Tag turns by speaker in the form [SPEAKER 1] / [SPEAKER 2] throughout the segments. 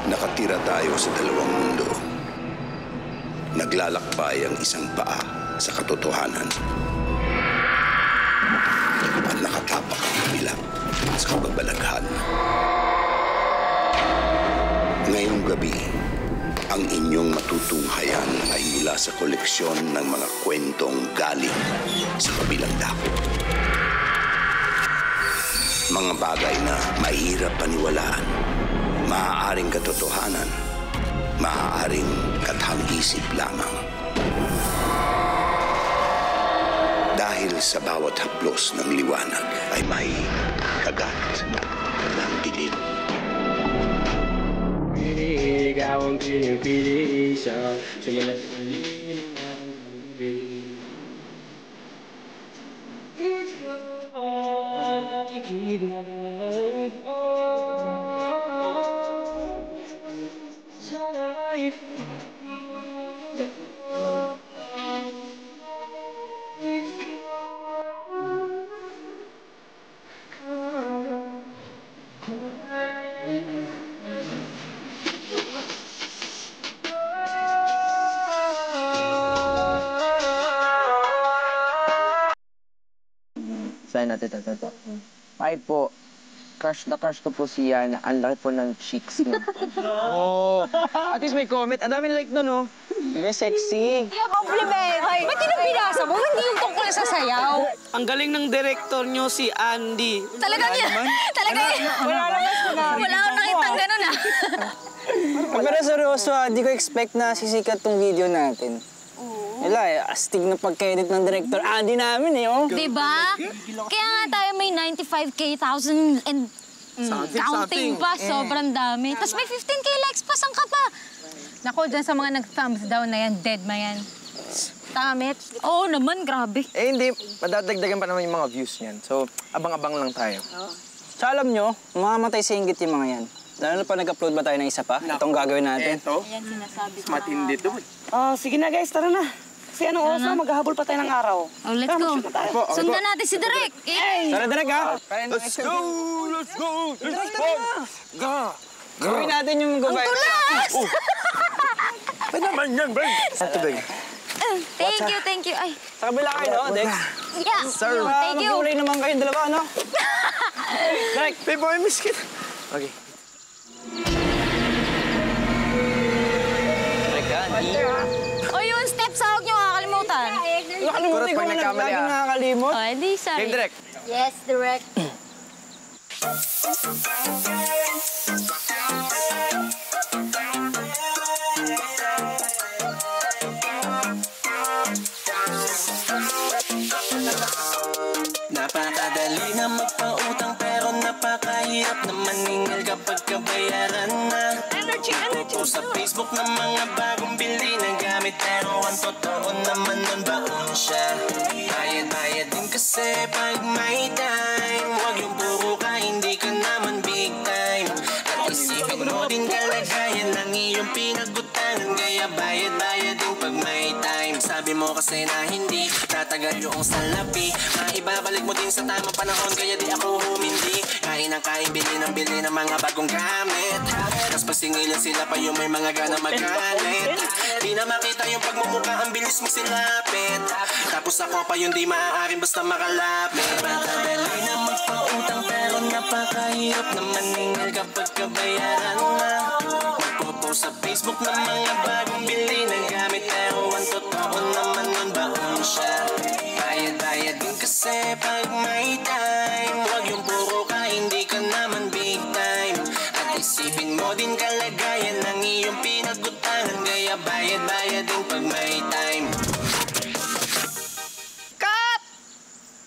[SPEAKER 1] Nakatira tayo sa dalawang mundo. Naglalakbay ang isang paa sa katotohanan. At nakatapak ang kabila sa kababalaghan. Ngayong gabi, ang inyong matutunghayan ay mula sa koleksyon ng mga kwentong galing sa kabilang dako. Mga bagay na mahirap paniwalaan, maaaring katotohanan, maaaring kathang-isip lamang. Dahil sa bawat haplos ng liwanag ay may kagat ng dilim.
[SPEAKER 2] Ikaw ang pinipili sa sumalat ng
[SPEAKER 3] Saan natin ito? Ay po, crush na crush ko po si Yana. Ang laki po ng cheeks niya. Oh, at least may comment. Ang dami like nun, oh. Very sexy.
[SPEAKER 4] Compliment! Ba't yun ang binasa mo? Hindi yung tungkol sa sayaw.
[SPEAKER 5] Ang galing ng director nyo, si Andy.
[SPEAKER 4] Talagang yan. Wala akong nakitang ganun, ah.
[SPEAKER 6] Pero seryoso, hindi ko expect na sisikat tong video natin. Wala eh, astig na pagka-edit ng director Andy namin eh, oh.
[SPEAKER 4] Diba? Kaya nga tayo may 95K and counting pa, sobrang dami. Tapos may 15K likes pa, saan ka pa?
[SPEAKER 7] Naku, dyan sa mga nag-thumbs down na yan, dead ma yan. Tamit.
[SPEAKER 4] Oo naman, grabe.
[SPEAKER 3] Eh hindi, madadagdagan pa naman yung mga views niyan. So, abang-abang lang tayo.
[SPEAKER 6] Sa alam nyo, mamamatay sa inggit yung mga yan. Lalo na pa nag-upload ba tayo ng isa pa? Itong gagawin natin.
[SPEAKER 3] Ito?
[SPEAKER 4] Ayan sinasabi ko.
[SPEAKER 3] Matindi to.
[SPEAKER 5] Sige na guys, tara na. Kasi anong oras na, maghahabol pa tayo ng araw.
[SPEAKER 4] Oh, let's go. Sundan natin si Direk.
[SPEAKER 6] Tara, direk ha!
[SPEAKER 3] Let's go! Let's go! Let's go! Go!
[SPEAKER 6] Gawin natin yung
[SPEAKER 4] Ang tulas!
[SPEAKER 3] Ano naman yan, Bern? Ito, Bern.
[SPEAKER 4] Thank you. Ay,
[SPEAKER 6] Sa kabila kayo, no, Dex?
[SPEAKER 4] yeah.
[SPEAKER 3] Sir.
[SPEAKER 4] Thank you.
[SPEAKER 6] Magkulay naman kayong dalawa, no?
[SPEAKER 3] Direk, babe, may miss kita. Okay.
[SPEAKER 4] O yung step sahog nyo, kakalimutan.
[SPEAKER 6] Nakalimutan ko
[SPEAKER 3] pag
[SPEAKER 6] na
[SPEAKER 3] nagkamali,
[SPEAKER 6] laging
[SPEAKER 3] ah.
[SPEAKER 6] nakakalimot.
[SPEAKER 4] Oh, hindi, sorry.
[SPEAKER 3] Game direct.
[SPEAKER 4] Yes, Direk.
[SPEAKER 8] Napakadali na magpautang pero napakahirap na maningil kapag kabayaran na. Energy. Sa Facebook ng mga bagong bili ng gamit pero ang totoo naman nun baon siya. Bayad din kasi pag may time. Huwag yung puro ka, hindi ka naman big time. At isipin mo din kalagayan ng iyong pinagutangan. Kaya bayad din pag may time. Sabi mo kasi na hindi tatagal yung salapi. Maibabalik mo din sa tamang panahon kaya di ako humindi. Kain ng kain, bili ng mga bagong gamit. Tapos pasingilan sila pa yung may mga gana magalit. Di na makita yung pagmumukha, ang bilis mo silapit. Tapos ako pa yung di maaaring basta makalapit. Napakadali na magpautang pero napakahirap na maningil kapag kabayaran na. Magpo-post sa Facebook ng mga bagong bili ng gamit pero ang totoo naman nun baon siya. Bayad din kasi pag may time. Huwag yung puro ka, hindi ka naman big time. At isipin mo din kalagayan ng iyong pinagutangan. Kaya bayad din pag may time.
[SPEAKER 5] Cut!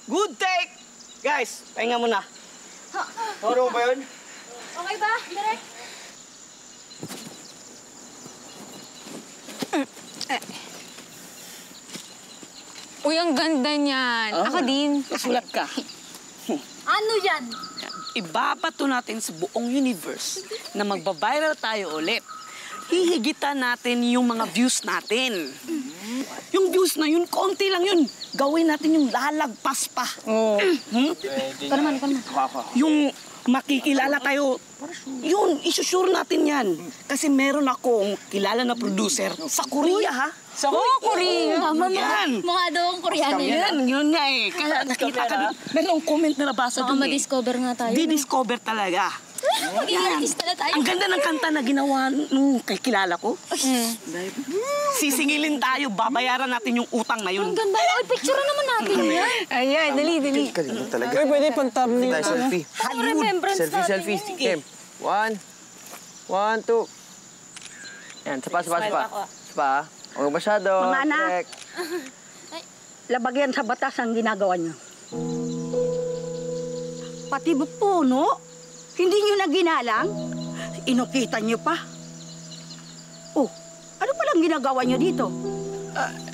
[SPEAKER 5] Good take! Guys, pahinga muna.
[SPEAKER 3] Ano ba yun?
[SPEAKER 4] Okay ba, Direk?
[SPEAKER 7] Uy, ang ganda niyan. Ako din.
[SPEAKER 5] Sulat ka.
[SPEAKER 4] Ano yan?
[SPEAKER 5] Ibabato natin sa buong universe na magbabiral tayo ulit. Hihigitan natin yung mga views natin. Yung views na yun, konti lang yun. Gawin natin yung lalagpas pa.
[SPEAKER 6] Oo.
[SPEAKER 5] Yung makikilala tayo. Yun, isusure natin yan. Kasi meron akong kilala na producer sa Korea, ha?
[SPEAKER 4] Korea.
[SPEAKER 5] Yan.
[SPEAKER 4] Mga daw ang Koreano
[SPEAKER 5] Yan, yun nga eh. Kaya nakita ka doon. Meron comment na nabasa
[SPEAKER 4] Baka
[SPEAKER 5] doon eh.
[SPEAKER 4] ma-discover nga tayo.
[SPEAKER 5] Di-discover talaga.
[SPEAKER 4] Magiging artista na tayo.
[SPEAKER 5] Ang ganda ng kanta na ginawa nung kay kilala ko. Sisingilin tayo, babayaran natin yung utang na yun.
[SPEAKER 4] Ang ganda. Ay, picture naman natin yan.
[SPEAKER 6] Ayan, dali.
[SPEAKER 3] Galing talaga.
[SPEAKER 6] Ay, pwede pang thumbnail.
[SPEAKER 3] Tayo, selfie.
[SPEAKER 4] Ang remembrance
[SPEAKER 3] Selfie.
[SPEAKER 4] natin.
[SPEAKER 3] Game. 1, 2. Yan, sapa. Sapa. Huwag masyado.
[SPEAKER 9] Mga anak.
[SPEAKER 3] Direk.
[SPEAKER 9] Labagyan sa batas ang ginagawa niyo. Pati puno, hindi niyo na ginalang? Inukita niyo pa. Oh, ano palang ginagawa niyo dito?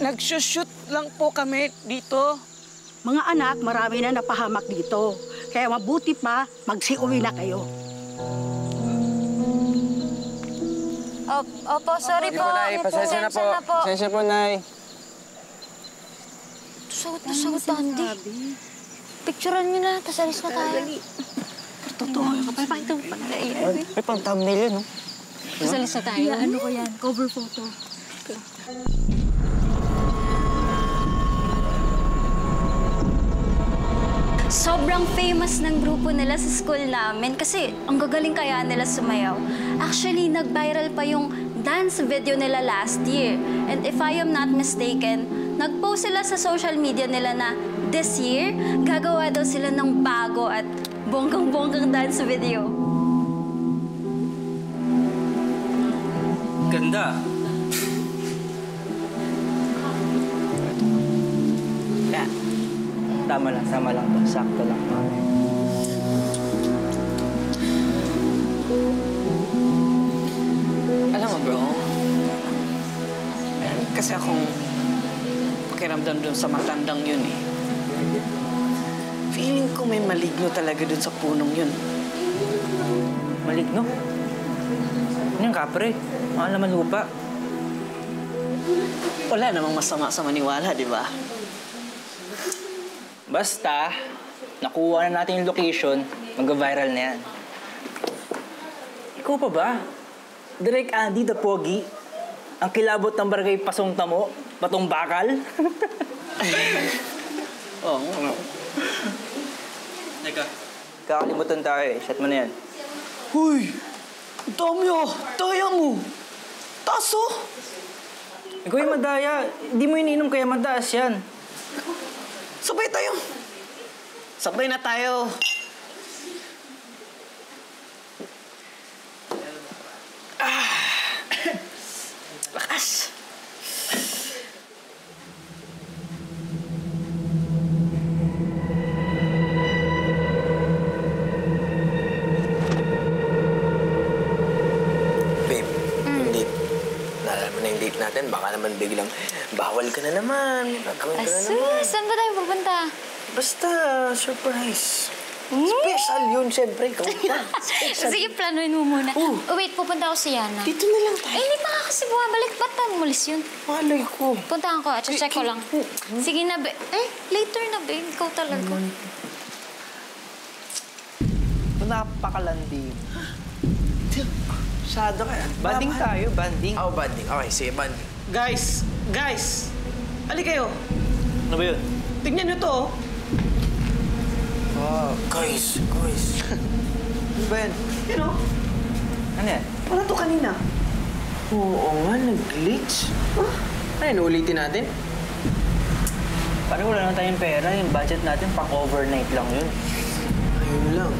[SPEAKER 5] Nagsushoot lang po kami dito.
[SPEAKER 9] Mga anak, marami na napahamak dito. Kaya mabuti pa, magsiuwi na kayo.
[SPEAKER 4] Opo, sorry po.
[SPEAKER 3] Pasensya na po.
[SPEAKER 6] Pasensya po, Nay.
[SPEAKER 4] Sagot, Andy. Picturean niyo na, tapos alis na tayo.
[SPEAKER 5] Totoo.
[SPEAKER 6] Ay, pang thumbnail yan, no?
[SPEAKER 4] Tapos alis na tayo. Ano ko yan? Cover photo. Sobrang famous ng grupo nila sa school namin kasi ang gagaling kaya nila sumayaw. Actually, nag-viral pa yung dance video nila last year. And if I am not mistaken, nag-post sila sa social media nila na this year, gagawa daw sila ng bago at bonggang-bonggang dance video.
[SPEAKER 10] Ganda.
[SPEAKER 6] Yan. Tama lang to. Sakto lang.
[SPEAKER 5] Alam mo, bro, meron kasi akong pakiramdam dun sa matandang yun eh. Feeling ko may maligno talaga dun sa punong yun.
[SPEAKER 6] Maligno? Ano yung kapre? Mahal naman lupa.
[SPEAKER 5] Wala namang masama sa maniwala, di ba?
[SPEAKER 6] Basta, nakuha na natin yung location, mag-viral na yan. Ikaw pa ba? Direk Andy the Pogi, ang kilabot ng barangay Pasong Tamo, Batong Bakal.
[SPEAKER 5] Oo.
[SPEAKER 10] Teka.
[SPEAKER 6] Kakalimutan tayo eh. Shot mo na yan.
[SPEAKER 5] Huy! Ang dami ah! Daya mo! Taso!
[SPEAKER 6] Ikaw yung madaya. Hindi mo iniinom kaya mataas yan.
[SPEAKER 5] Sabay tayo! Sabay na tayo! Lakas!
[SPEAKER 3] Babe, yung date. Naalala mo na yung date natin. Baka naman biglang bawal ka na naman. Gagawin ka na naman.
[SPEAKER 4] Saan ba tayo pupunta?
[SPEAKER 3] Basta, surprise. Special yun, siyempre. Ikaw pa.
[SPEAKER 4] Sige, planuin mo muna. Oh, wait, pupunta ako si Yana.
[SPEAKER 3] Dito na lang tayo.
[SPEAKER 4] Eh, hindi pa nga kasi bumabalik. Ba't tayo mulis yun?
[SPEAKER 3] Malay ko.
[SPEAKER 4] Puntahan ko, at check ko lang. Sige na, be. Later na, be. Ikaw talaga.
[SPEAKER 6] Napakalandi.
[SPEAKER 3] Masyado ka.
[SPEAKER 6] Banding tayo, banding.
[SPEAKER 3] Oh, banding. Okay, sige, banding.
[SPEAKER 5] Guys! Ali kayo!
[SPEAKER 6] Ano ba yun?
[SPEAKER 5] Tignan nyo to oh.
[SPEAKER 3] Oh, guys. Ano ba yan?
[SPEAKER 5] Yan oh.
[SPEAKER 6] Ano yan?
[SPEAKER 5] Wala to kanina.
[SPEAKER 3] Oo nga, nag-glitch. Ayun, ulitin natin.
[SPEAKER 6] Parang wala na tayong pera. Yung budget natin pang overnight lang yun.
[SPEAKER 3] Ayun lang.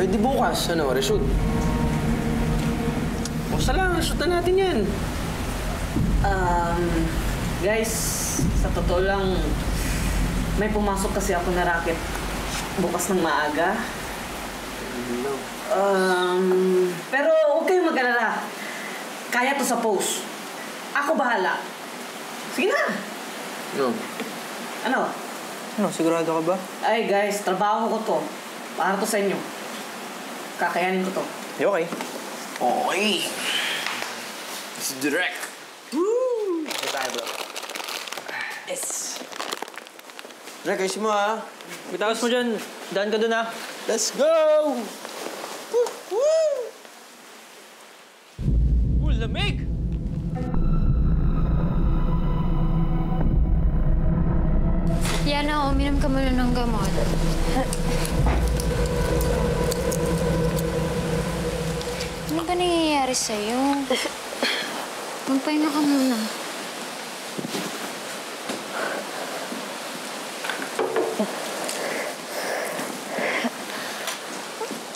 [SPEAKER 3] Eh, di bukas. Ano, reshoot? Basta lang, reshoot na natin yan.
[SPEAKER 5] Guys, sa totoo lang, may pumasok kasi ako na racket bukas ng maaga. Pero huwag kayong mag-alala. Kaya to sa post. Ako bahala. Sige na.
[SPEAKER 3] No.
[SPEAKER 5] Ano?
[SPEAKER 6] Ano, sigurado ka ba?
[SPEAKER 5] Ay guys, trabaho ko to. Para to sa inyo. Kakayanin ko to.
[SPEAKER 6] Okay.
[SPEAKER 3] Okay. It's direct. Woo! Ito tayo, bro.
[SPEAKER 6] Yes.
[SPEAKER 3] Direct, ayos mo, ha?
[SPEAKER 6] Bitawas mo dyan. Daan ka dun, ah.
[SPEAKER 3] Let's go!
[SPEAKER 6] lamig!
[SPEAKER 4] Yana, uminom ka muna ng gamot. Ano ba nangyayari sa'yo? Magpahinga ka muna.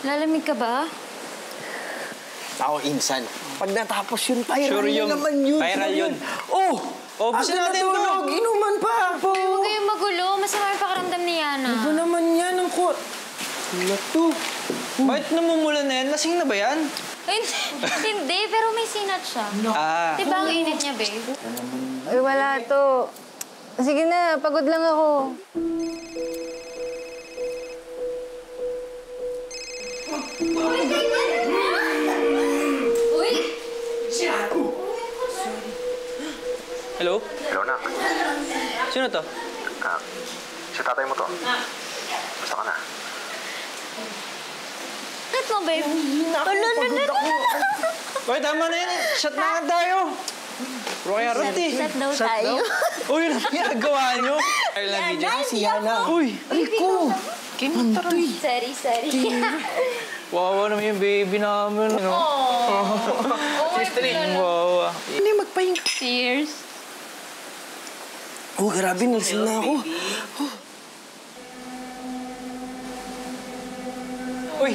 [SPEAKER 4] Lalamig ka ba?
[SPEAKER 10] Ako, insan. Pag natapos yun, viral
[SPEAKER 6] Sure yun.
[SPEAKER 10] naman yun.
[SPEAKER 6] Viral yun.
[SPEAKER 10] Oh!
[SPEAKER 6] Gusto natin
[SPEAKER 10] natulog. Inuman pa. Po.
[SPEAKER 4] Ay, huwag kayong magulo. Masama yung pakiramdam ni Yana.
[SPEAKER 10] Ano naman yan? Ang kot. Ano to?
[SPEAKER 6] Bakit namumula na yan? Lasing na ba yan?
[SPEAKER 4] Ay, hindi, pero may sinat siya.
[SPEAKER 6] Ah.
[SPEAKER 4] Diba ang init niya, babe?
[SPEAKER 7] Ay, wala to. Sige na, pagod lang ako.
[SPEAKER 4] Uy!
[SPEAKER 6] Hello?
[SPEAKER 11] Hello, nak.
[SPEAKER 6] Sino to?
[SPEAKER 11] Si tatay mo to. Basta ka na.
[SPEAKER 4] Cut mo, babe.
[SPEAKER 6] Hoy, tama na yan. Shot na nga tayo. Bro, kaya roti.
[SPEAKER 4] Shot daw tayo.
[SPEAKER 6] Uy, ano ginagawa nyo? Ay, lang video.
[SPEAKER 10] Si Yana.
[SPEAKER 6] Uy,
[SPEAKER 10] Rico.
[SPEAKER 4] Sorry.
[SPEAKER 6] wawa naman yung baby namin. No? Wawa.
[SPEAKER 10] Hindi, magpahinga.
[SPEAKER 4] Cheers.
[SPEAKER 10] Oh, grabe. Nalasing na ako.
[SPEAKER 6] Uy,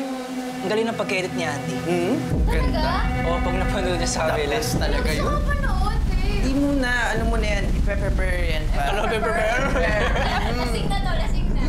[SPEAKER 6] ang galing ng pag-edit ni Andy.
[SPEAKER 4] Talaga?
[SPEAKER 6] Oo, pag napanood niya sa kabila.
[SPEAKER 10] Talaga yun.
[SPEAKER 4] Ano panood, babe?
[SPEAKER 10] Hindi mo na, ano mo na yan, i-prepare yan pa.
[SPEAKER 6] Ano, prepare?
[SPEAKER 4] Lasing na to, lasing na.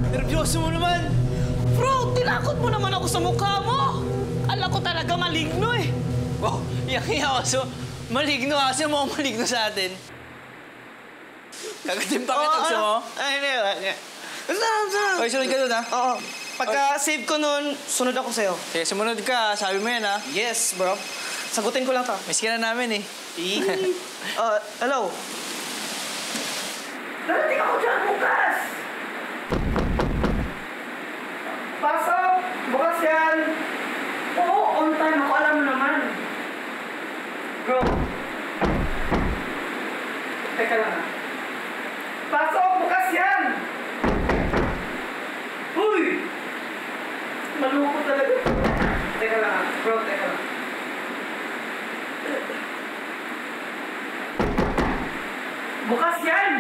[SPEAKER 6] Nervyoso mo naman.
[SPEAKER 5] Bro, tinakot mo naman ako sa mukha mo. Alam ko talaga maligno eh.
[SPEAKER 6] Oh, iyak-iyak ako. So, maligno kasi mo maligno sa atin. Kagatin pa kita gusto mo?
[SPEAKER 5] Ay, hindi. Basta.
[SPEAKER 6] Hoy, sunod ka dun, ha?
[SPEAKER 5] Oo. Pagka-save ko nun, sunod ako sa'yo.
[SPEAKER 6] Sige, sumunod ka. Sabi mo yan, ha?
[SPEAKER 5] Yes, bro. Sagutin ko lang to.
[SPEAKER 6] Miss ka na namin, eh.
[SPEAKER 5] Hello? Darating ako dyan bukas! Pasok! Bukas yan! Oo, on time ako. Alam mo naman. Bro. Teka lang ha. Pasok! Bukas yan! Uy! Malungkot talaga. Teka lang ha. Bro, teka lang. Bukas yan!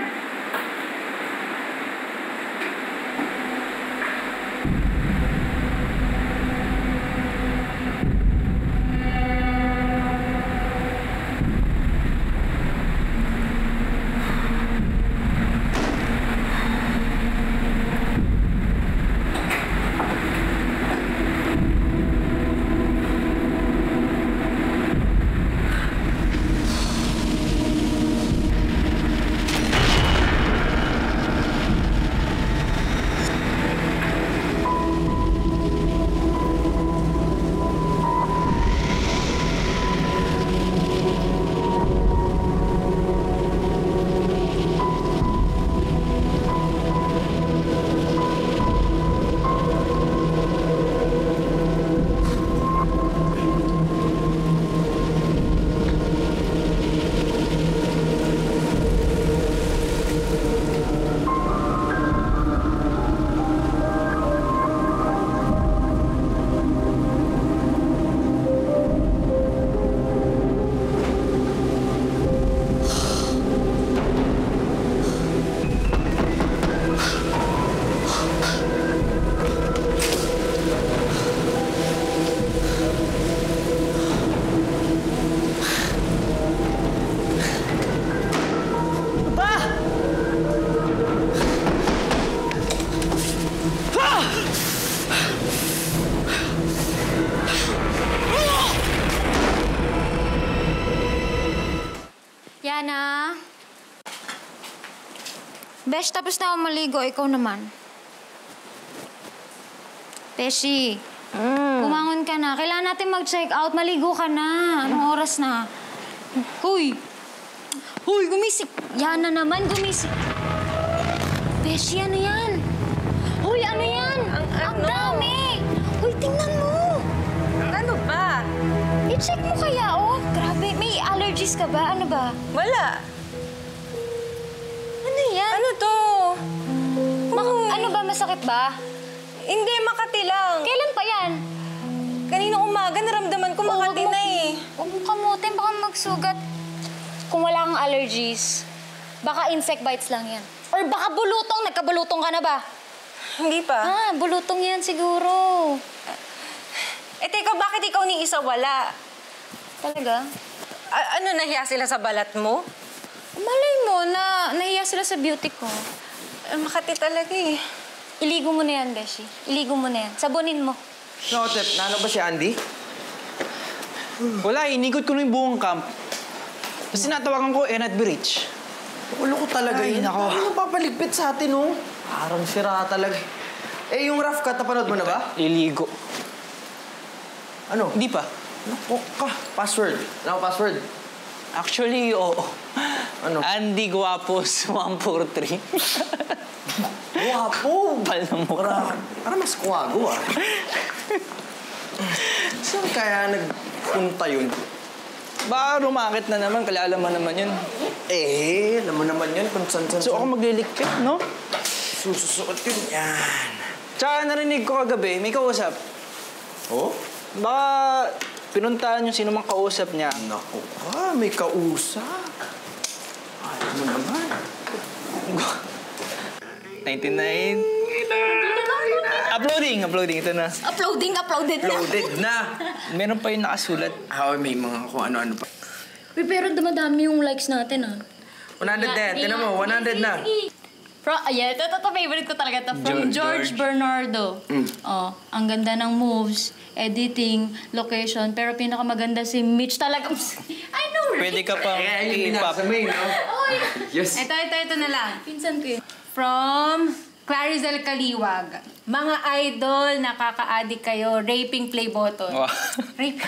[SPEAKER 12] Besh, tapos na ako maligo. Ikaw naman. Beshi, bumangon ka na. Kailangan natin mag-check out. Maligo ka na. Anong oras na? Huy! Huy, gumising! Yan na naman, gumising. Beshi, ano yan? Huy, ano yan? Ang dami! Huy, tingnan mo!
[SPEAKER 7] Ano ba?
[SPEAKER 12] I-check mo kaya, oh. Grabe, may allergies ka ba? Ano ba?
[SPEAKER 7] Wala.
[SPEAKER 12] Ano yan?
[SPEAKER 7] Ano to?
[SPEAKER 12] Ano ba, masakit ba?
[SPEAKER 7] Hindi, Makati lang.
[SPEAKER 12] Kailan pa yan?
[SPEAKER 7] Kanina umaga, naramdaman ko Makati na eh.
[SPEAKER 12] Huwag mo kamutin, baka magsugat. Kung wala kang allergies, baka insect bites lang yan. Or baka bulutong, nagkabulutong ka na ba?
[SPEAKER 7] Hindi pa.
[SPEAKER 12] Bulutong yan siguro.
[SPEAKER 7] Teka, bakit ikaw ni isa wala?
[SPEAKER 12] Talaga?
[SPEAKER 7] Ano, nahiya sila sa balat mo?
[SPEAKER 12] Malay mo na nahiya sila sa beauty ko.
[SPEAKER 7] Makati talaga eh.
[SPEAKER 12] Iligo mo na yan, Beshi. Iligo mo na yan. Sabunin mo.
[SPEAKER 6] No, Tep, naano ba si Andy? Wala, inikot ko na yung buong camp. Tapos tinatawagan ko, Enad Bridge.
[SPEAKER 10] Ulo ko talaga yun.
[SPEAKER 6] Nako.
[SPEAKER 10] Ano papaligpit sa atin, oh? Parang sira talaga. Eh, yung rough cut, napanood mo na ba?
[SPEAKER 6] Iligo.
[SPEAKER 10] Ano?
[SPEAKER 6] Hindi pa.
[SPEAKER 10] Naku ka. Password. Ano password?
[SPEAKER 6] Actually, oo.
[SPEAKER 10] Ano?
[SPEAKER 6] Andy Guapos 143.
[SPEAKER 10] Guwapo!
[SPEAKER 6] Pal na mukha.
[SPEAKER 10] Para mas kuwago, ah. Saan kaya nagpunta yun?
[SPEAKER 6] Baka rumakit na naman, kalala mo naman yun.
[SPEAKER 10] Eh, alam mo naman yun kung saan-saan.
[SPEAKER 6] So ako maglilikpit, no?
[SPEAKER 10] Sususuot yun. Yan.
[SPEAKER 6] Tsaka narinig ko kagabi, may kausap.
[SPEAKER 10] Oh?
[SPEAKER 6] Baka pinuntahan yung sino mang kausap niya.
[SPEAKER 10] Naku ka, may kausap. Ayaw mo naman.
[SPEAKER 6] 99. Uploading. Ito na.
[SPEAKER 12] Uploaded
[SPEAKER 10] na.
[SPEAKER 6] Meron pa yung nakasulat.
[SPEAKER 10] May mga kung ano-ano pa.
[SPEAKER 12] Uy, pero dumadami yung likes natin,
[SPEAKER 10] 100 na yan. Tinan mo, 100 na.
[SPEAKER 12] Ito favorite ko talaga. From George Bernardo. Oh, ang ganda ng moves, editing, location, pero pinakamaganda si Mitch talaga. I know, right?
[SPEAKER 6] Pwede ka pang
[SPEAKER 10] i-pop. Yes.
[SPEAKER 7] Ito na lang.
[SPEAKER 12] Pinsan ko yun.
[SPEAKER 7] From Clarizel Kaliwag. Mga idol, nakaka-addict kayo. Raping play button.
[SPEAKER 6] Wow.
[SPEAKER 7] Rape.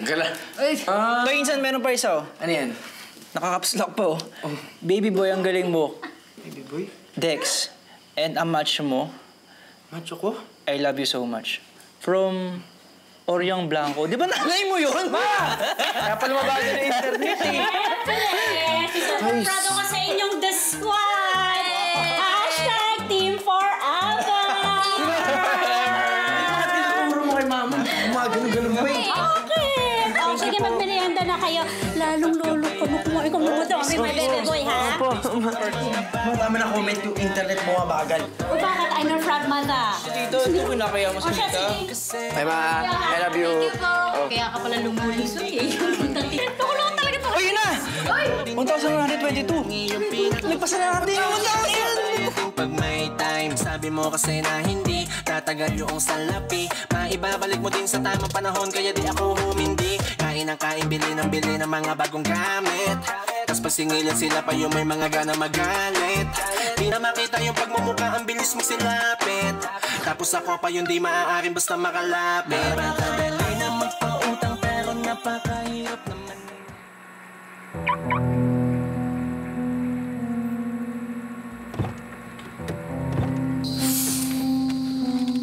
[SPEAKER 10] Gala.
[SPEAKER 6] Ito, insan, meron pa isa, oh.
[SPEAKER 10] Ano yan?
[SPEAKER 6] Nakakapslak pa, oh. Baby boy, ang galing mo.
[SPEAKER 10] Baby boy?
[SPEAKER 6] Dex, and ang match mo,
[SPEAKER 10] Macho ko?
[SPEAKER 6] I love you so much. From Oryang Blanco. Di ba nalay mo yun? Kaya pala mabago na internet, eh.
[SPEAKER 13] Prado ka sa inyong The Squad! Hashtag Team Forever!
[SPEAKER 10] Tinuturo mo kay mama. Ganun-ganun mo eh.
[SPEAKER 13] Okay! O, sige, magmerienda na kayo. Lalong lolo ko. Kumukuha ikaw mga dami, my baby boy, ha?
[SPEAKER 10] Madami na comment yung internet mo mabagal.
[SPEAKER 13] O bakit? I'm your frog mother.
[SPEAKER 6] Dito, hindi ko nakaya mo sa dito.
[SPEAKER 10] Bye, ma. I love you.
[SPEAKER 13] Kaya ka pala lumulusot, eh. Nakulong talaga to.
[SPEAKER 6] Oh, yun na! 1,122. Nagpasa na natin yung 1,000!
[SPEAKER 8] Pag may time, sabi mo kasi na hindi tatagal yung salapi. Maibabalik mo din sa tamang panahon, kaya di ako humindi. Kain ng kain, bili ng mga bagong gamit. Tas pag singilan sila pa yung may mga gana magalit. Di na makita yung pagmumukha, ang bilis mo silapit. Tapos ako pa yung di maaaring basta makalapit. Dali na magpautang pero napakahirap naman.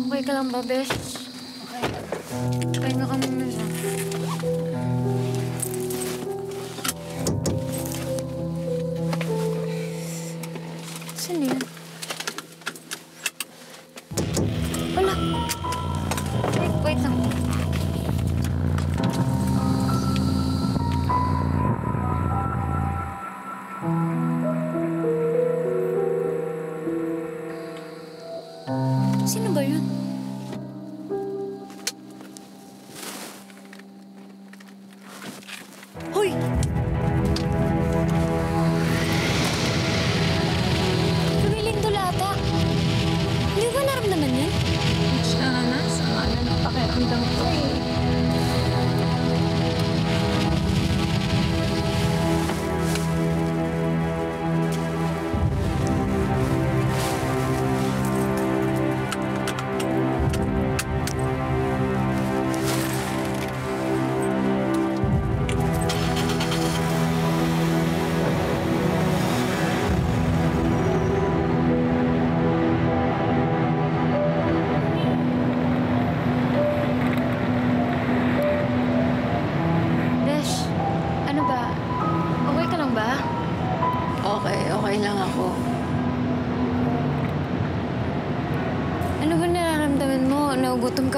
[SPEAKER 12] Okay ka lang ba, Besh? Okay na ka naman siya. Saan yun? Wala. Wait lang. Sino ba yun?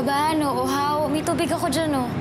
[SPEAKER 12] Kinabahan, oh. Uhaw. May tubig ako dyan, oh.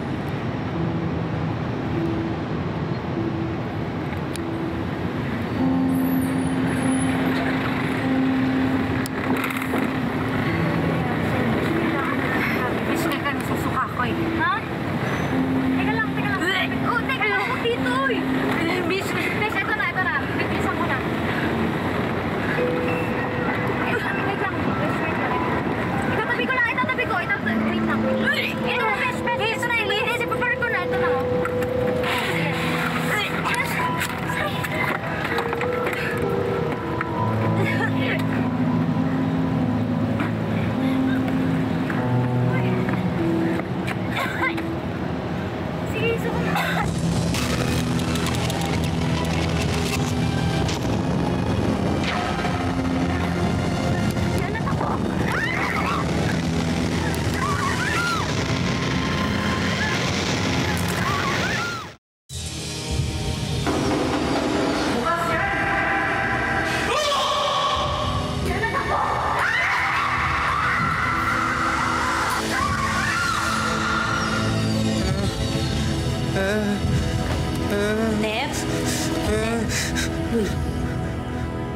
[SPEAKER 13] Uy,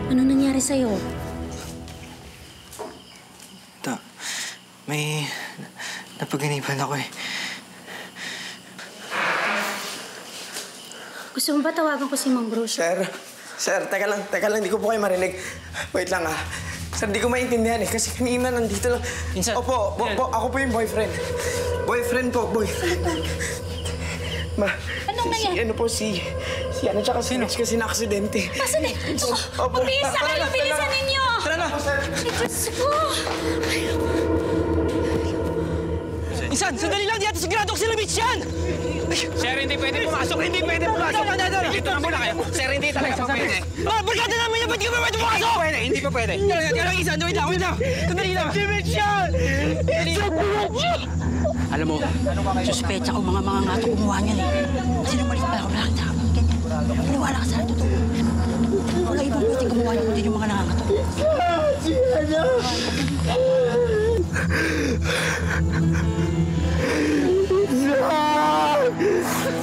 [SPEAKER 13] anong nangyari sa'yo?
[SPEAKER 6] May napaginipan ako eh.
[SPEAKER 13] Gusto mo ba tawagan ko si Mang Bruce?
[SPEAKER 10] Sir, teka lang, hindi ko po kayo marinig. Wait lang ah. Sir, di ko maintindihan eh, kasi kanina nandito lang.
[SPEAKER 6] Insan.
[SPEAKER 10] Opo, ako po yung boyfriend. Boyfriend.
[SPEAKER 13] Anong nangyari?
[SPEAKER 10] Si ano tsaka si Mitch kasi na-aksidente.
[SPEAKER 13] Asan eh?
[SPEAKER 10] Opo.
[SPEAKER 13] Bilisan kayo! Bilisan ninyo!
[SPEAKER 6] Tara na!
[SPEAKER 13] Diyos ko!
[SPEAKER 6] Insan, sandali lang! Di natin sigurado kung sila Mitch yan!
[SPEAKER 14] Sir, hindi pwede pumasok! Hindi pwede pumasok! Dito na muna kayo! Sir, hindi talaga pa pwede!
[SPEAKER 6] Barkada namin yan! Ba't di ka pwede pumasok?
[SPEAKER 14] Hindi pa pwede!
[SPEAKER 6] Kaya lang, Insan! Wait lang! Sandali lang! Si Mitch yan!
[SPEAKER 9] Alam mo, suspecha ko mga ngato kumuha niyan eh. Kasi nung malis pa ako, nakakita ka mga ganyan. Paniwala ka sa akin, totoo. Wala ibang pwedeng gumawa niyo kundi yung mga nangangato.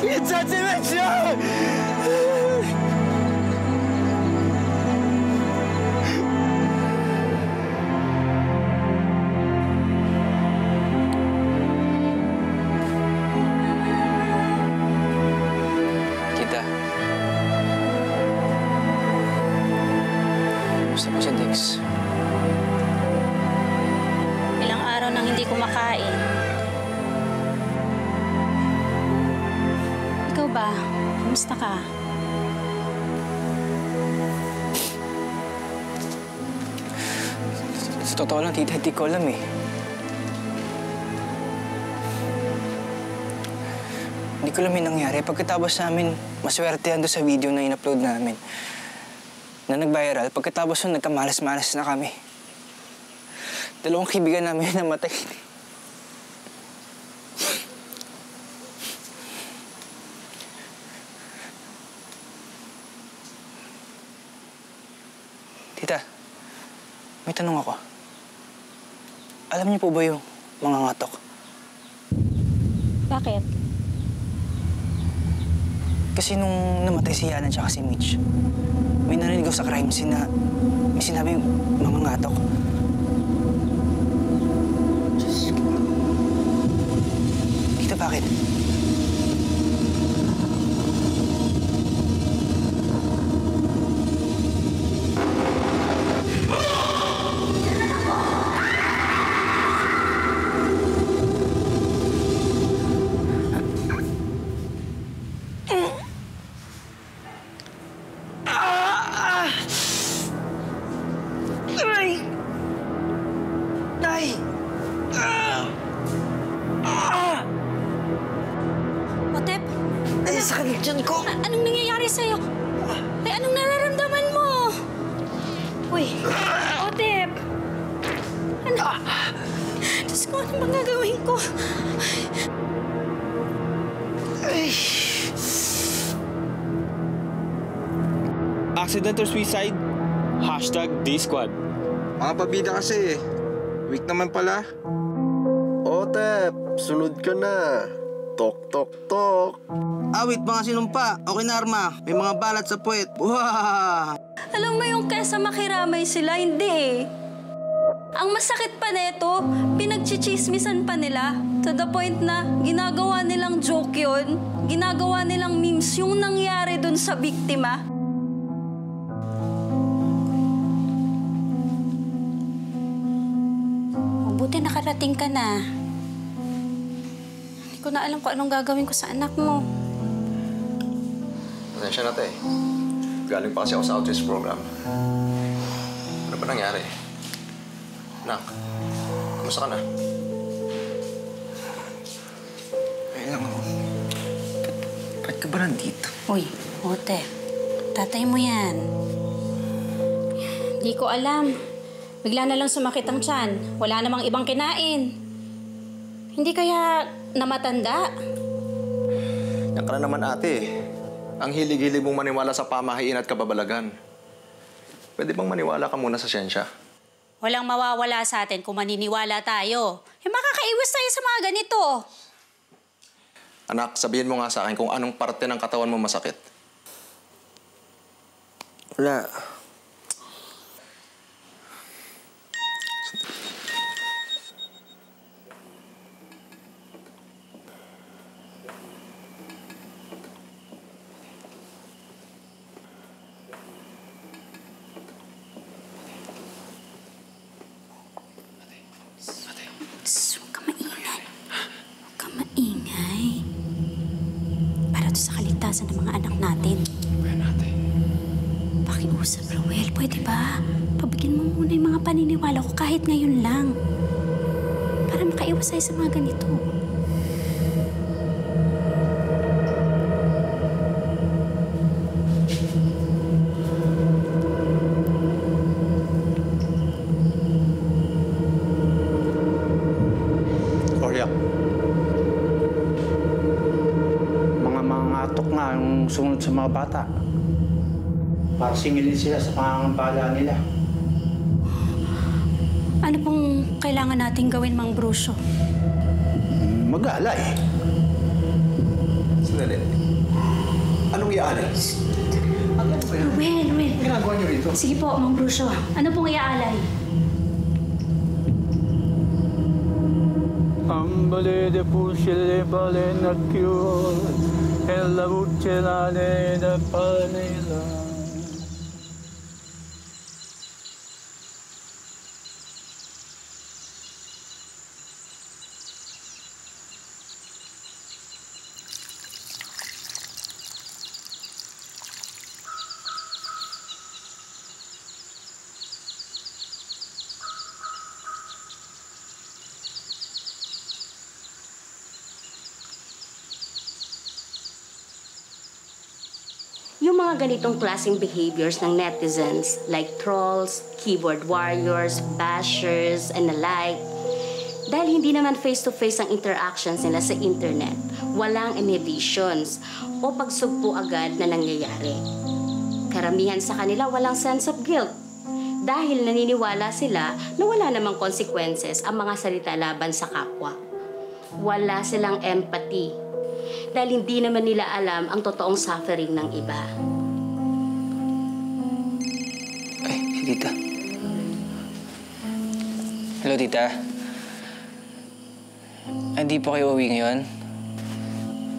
[SPEAKER 10] Insan, si Mitch yan!
[SPEAKER 6] Gusto ko si Dex.
[SPEAKER 13] Ilang araw nang hindi kumakain. Ikaw ba? Kumusta ka?
[SPEAKER 6] Sa totoo lang, tita, hindi ko alam eh. Hindi ko alam yung nangyari. Pagkatapos namin, maswertehan doon sa video na in-upload namin. Na nag-viral, pagkatapos nun, nagkamalas-malas na kami. 2 kaibigan namin namatay. Tita, may tanong ako. Alam niyo po ba yung mga ngatok?
[SPEAKER 13] Bakit?
[SPEAKER 6] Kasi nung namatay si Yana at si Mitch, may narinig ako sa crime scene na may sinabi yung mga ngatok. Tita, bakit?
[SPEAKER 13] Otep? Sakit dyan ko. Anong nangyayari sa'yo? Anong nararamdaman mo? Uy, Otep! Ano? Diyos ko, ano bang gagawin ko?
[SPEAKER 14] Accident or suicide? #D-Squad.
[SPEAKER 11] Mga pabida kasi eh. Weak naman pala. Otep!
[SPEAKER 15] rep. Sunod ka na. Tok, tok, tok.
[SPEAKER 16] Awit, mga sinumpa. Okay na, Arma. May mga balat sa puwet. Wow!
[SPEAKER 4] Alam mo yung kesa makiramay sila, hindi eh. Ang masakit pa neto, pinagchichismisan pa nila to the point na ginagawa nilang joke yun, ginagawa nilang memes yung nangyari dun sa biktima.
[SPEAKER 13] Mabuti nakarating ka na. Hindi ko na alam kung anong gagawin ko sa anak mo.
[SPEAKER 11] Pasensya na, te. Galing pa kasi ako sa outreach program. Ano ba nangyari? Nak, kamusta ka na?
[SPEAKER 16] Ay lang ako. Ba't ka ba nandito?
[SPEAKER 13] Uy, Ote. Tatay mo yan. Hindi ko alam. Bigla na lang sumakit ang tiyan. Wala namang ibang kinain. Hindi kaya namatanda?
[SPEAKER 11] Yan ka na naman, ate. Ang hilig-hilig mong maniwala sa pamahiin at kababalagan. Pwede bang maniwala ka muna sa siyensya?
[SPEAKER 13] Walang mawawala sa atin kung maniniwala tayo. Eh, makakaiwas tayo sa mga ganito.
[SPEAKER 11] Anak, sabihin mo nga sa akin kung anong parte ng katawan mo masakit.
[SPEAKER 16] Wala.
[SPEAKER 13] Huwag ka maingay. Huwag ka maingay. Para to sa kaligtasan ng mga anak natin. Pakiusap, Roel. Pwede ba? Pabigyan mo muna yung mga paniniwala ko kahit ngayon lang. Para makaiwas tayo sa mga ganito.
[SPEAKER 17] Mangatok nga yung sumunod sa mga bata. Para singilin sila sa pangangambala nila.
[SPEAKER 13] Ano pong kailangan natin gawin, Mang Brusyo?
[SPEAKER 17] Mag-aalay.
[SPEAKER 11] Sandali. Anong iaalay?
[SPEAKER 13] Ruel.
[SPEAKER 17] Ginagawa niyo rito?
[SPEAKER 13] Sige po, Mang Brusyo. Ano pong iaalay?
[SPEAKER 18] Ambale de pusile bale na cure, en la buccelane da panela.
[SPEAKER 19] Yung mga ganitong klaseng behaviors ng netizens like trolls, keyboard warriors, bashers, and the like, dahil hindi naman face-to-face ang interactions nila sa internet, walang inhibitions o pagsugpo agad na nangyayari. Karamihan sa kanila walang sense of guilt dahil naniniwala sila na wala namang consequences ang mga salita laban sa kapwa. Wala silang empathy dahil hindi naman nila alam ang totoong suffering ng iba.
[SPEAKER 6] Ay, si Tita. Hello, Tita. Hindi po kayo uwi ngayon?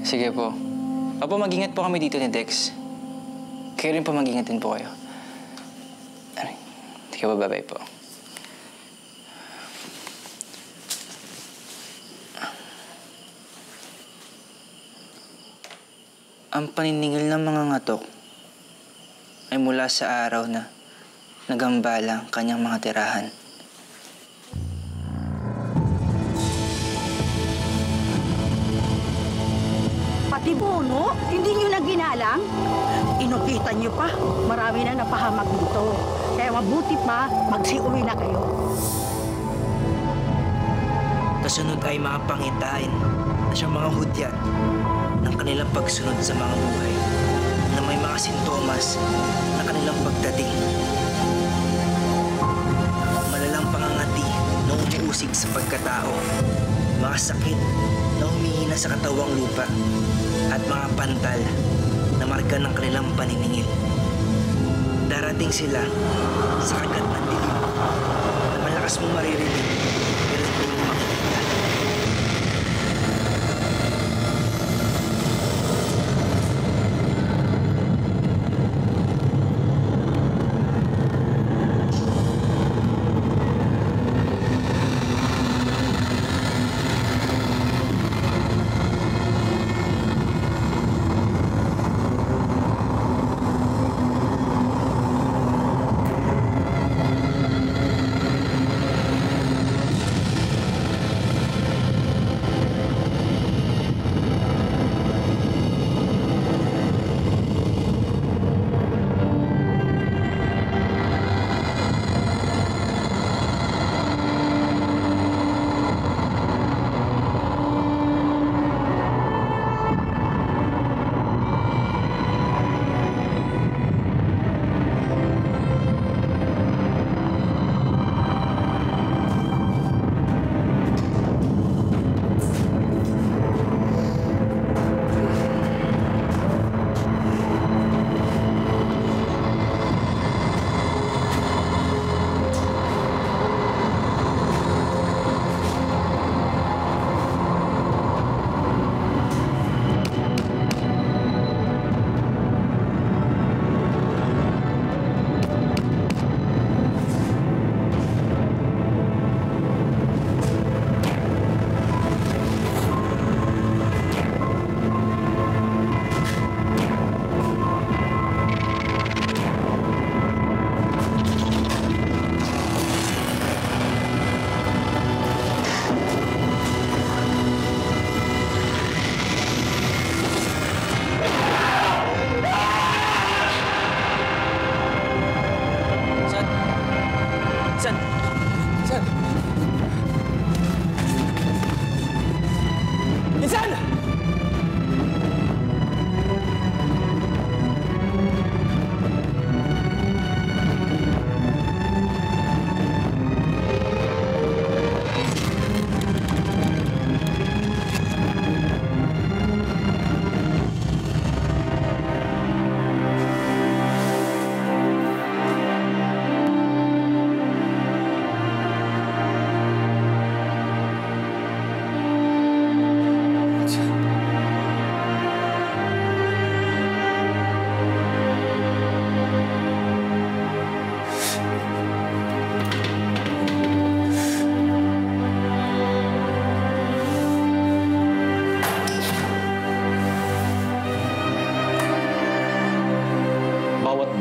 [SPEAKER 6] Sige po. Opo, mag-ingat po kami dito ni Dex. Kayo rin po mag-ingat din po kayo. Sige po, bye-bye po. Ang paniningil ng mga ngatok ay mula sa araw na nagambala ang kanyang mga tirahan.
[SPEAKER 9] Pati Bono, hindi nyo na ginalang? Inukita nyo pa, marami na napahamak dito. Kaya mabuti pa, magsiuwi na kayo.
[SPEAKER 6] Kasunod ay mga pangitain na siyang mga hudyat ng kanilang pagsunod sa mga buhay na may mga sintomas na kanilang pagdating. Malalang pangangati na umiusig sa pagkatao,
[SPEAKER 20] mga sakit na humihina sa katawang lupa, at mga pantal na marka ng kanilang paniningil. Darating sila sa kagat ng dilim na malakas mong maririnig pero hindi mo makikita.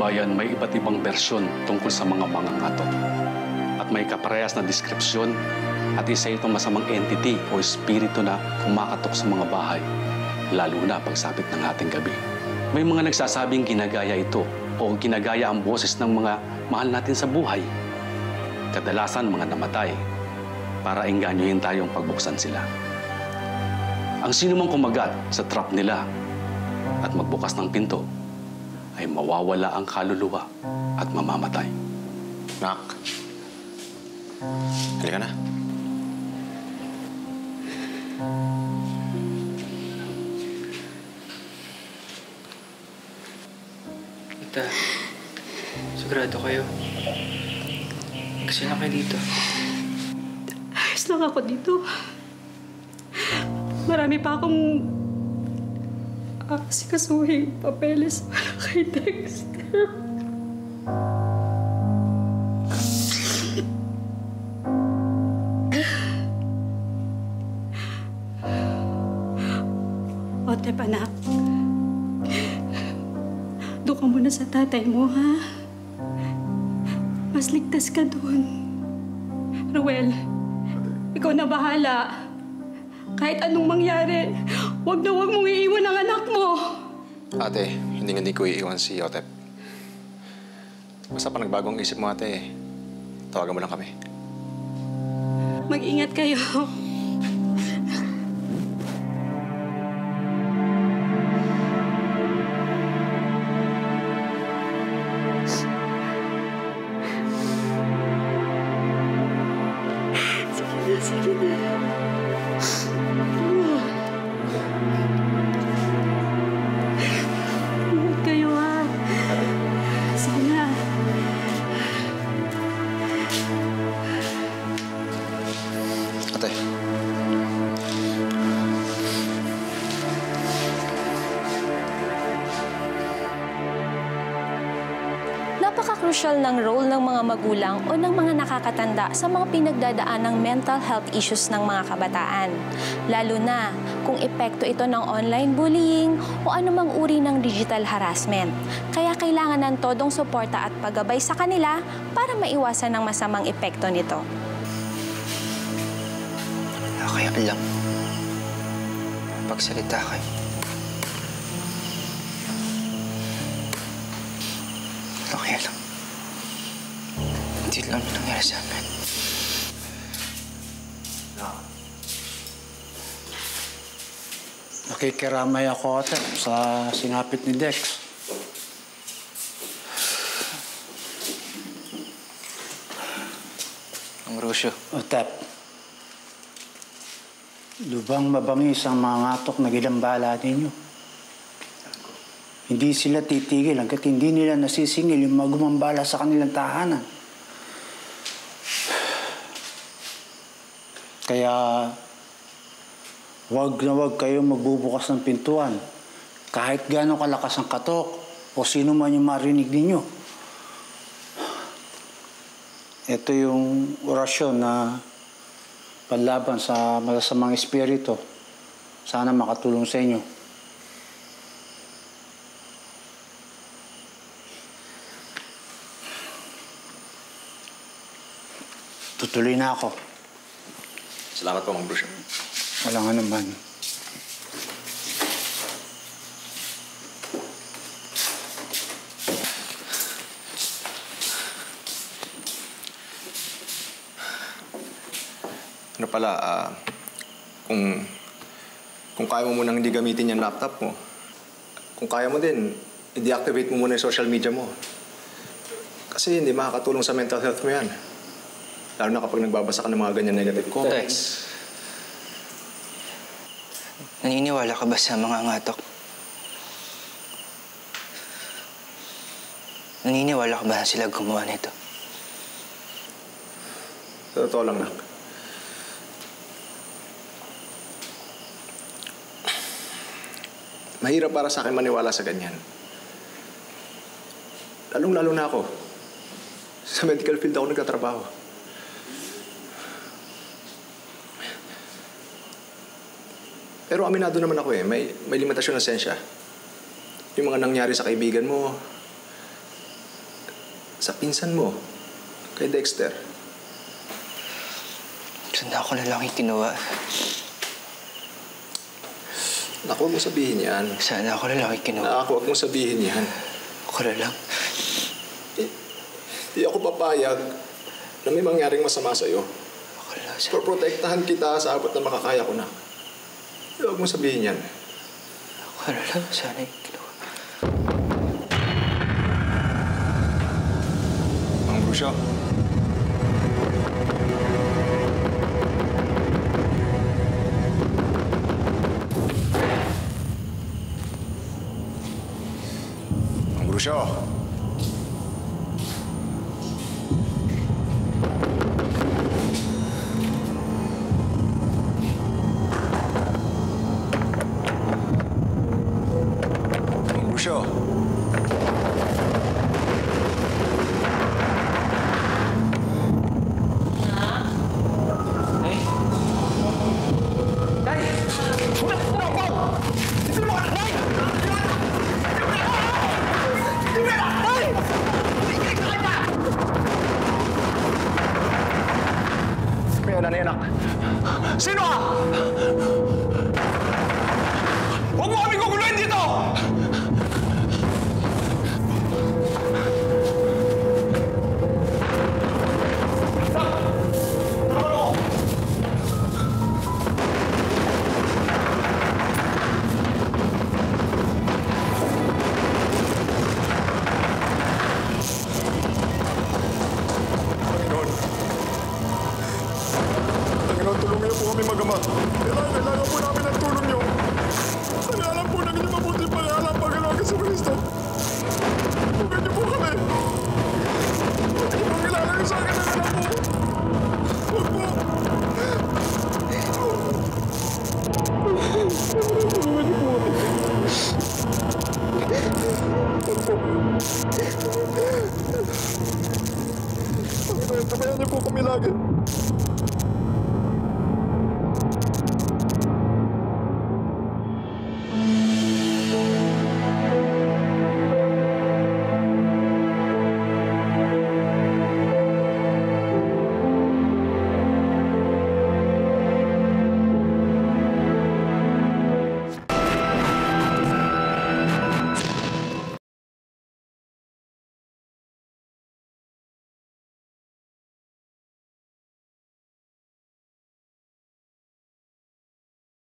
[SPEAKER 21] bayan may iba't ibang bersyon tungkol sa mga mangangato. At may kaparehas na deskripsyon at isa itong masamang entity o espiritu na kumakatok sa mga bahay, lalo na pagsapit ng ating gabi. May mga nagsasabing ginagaya ito o ginagaya ang boses ng mga mahal natin sa buhay. Kadalasan mga namatay para engganyohin tayong pagbuksan sila. Ang sinumang kumagat sa trap nila at magbukas ng pinto ay mawawala ang kaluluwa at mamamatay.
[SPEAKER 11] Nak, halika na.
[SPEAKER 6] Tita, sigurado kayo. Kasi na kayo dito.
[SPEAKER 22] Ayos lang ako dito. Marami pa akong asikasuhin papeles para kay Dexter. Otep, anak. Doon ka muna sa tatay mo, ha? Mas ligtas ka doon. Ruel, ikaw na bahala. Kahit anong mangyari, huwag na huwag mong iiwan ang anak mo.
[SPEAKER 11] Ate, hindi ko iiwan si Otep. Basta pa nagbagong isip mo, ate, tawagan mo lang kami.
[SPEAKER 22] Mag-ingat kayo. Sige na, sige na.
[SPEAKER 1] napaka-crucial ng role ng mga magulang o ng mga nakakatanda sa mga pinagdadaan ng mental health issues ng mga kabataan. Lalo na kung epekto ito ng online bullying o anumang uri ng digital harassment. Kaya kailangan ng todong suporta at paggabay sa kanila para maiwasan ang masamang epekto nito.
[SPEAKER 20] Wala kaya alam. Pagsalita kayo. Wala kaya alam. Hindi lang yung nangyari sa amin.
[SPEAKER 17] Nakikiramay ako ate sa sinapit ni Dex.
[SPEAKER 20] Ang Rusyo.
[SPEAKER 17] O Tep, lubang mabangis ang mga ngatok na ginambala ninyo. Hindi sila titigil hanggat hindi nila nasisingil yung mga gumambala sa kanilang tahanan. Kaya wag na wag kayong magbubukas ng pintuan kahit gaano kalakas ang katok o sino man yung marinig ninyo. Ito yung orasyon na panlaban sa masasamang espiritu. Sana makatulong sa inyo. Tutuloy na ako.
[SPEAKER 11] Salamat po, Mang Brusyo.
[SPEAKER 17] Wala nga naman.
[SPEAKER 11] Ano pala, kung kaya mo munang hindi gamitin yung laptop mo, kung kaya mo din, i-deactivate mo muna yung social media mo. Kasi hindi makakatulong sa mental health mo yan. Lalo na kapag nagbabasa ka ng mga ganyan negative comments.
[SPEAKER 20] Naniniwala ka ba sa mga ngatok? Naniniwala ka ba na sila gumawa nito?
[SPEAKER 11] Sa totoo lang, Nak. Mahirap para sa akin maniwala sa ganyan. Lalong-lalo na ako. Sa medical field ako nagkatrabaho. Pero aminado naman ako may limitasyon ng sensya. Yung mga nangyari sa kaibigan mo, sa pinsan mo, kay Dexter.
[SPEAKER 20] Sana ako na lang ikinuha.
[SPEAKER 11] Naku, huwag mong sabihin yan.
[SPEAKER 20] Sana ako na lang ikinuha.
[SPEAKER 11] Naku, huwag mong sabihin yan.
[SPEAKER 20] Ako na lang.
[SPEAKER 11] Di ako papayag na may mangyaring masama sa'yo.
[SPEAKER 20] Ako na lang.
[SPEAKER 11] Protektahan kita sa abot na makakaya ko na. Huwag mong sabihin yan.
[SPEAKER 20] Ako na lang. Sana ikinuha.
[SPEAKER 11] Mang Brusyo. Mang Brusyo.
[SPEAKER 14] Sino ka? Huwag mo kami guguluhin dito!
[SPEAKER 15] Tulungan niyo po kami mag-ama. Kailangan po namin ang tulong niyo. Kailangan Kaliwag.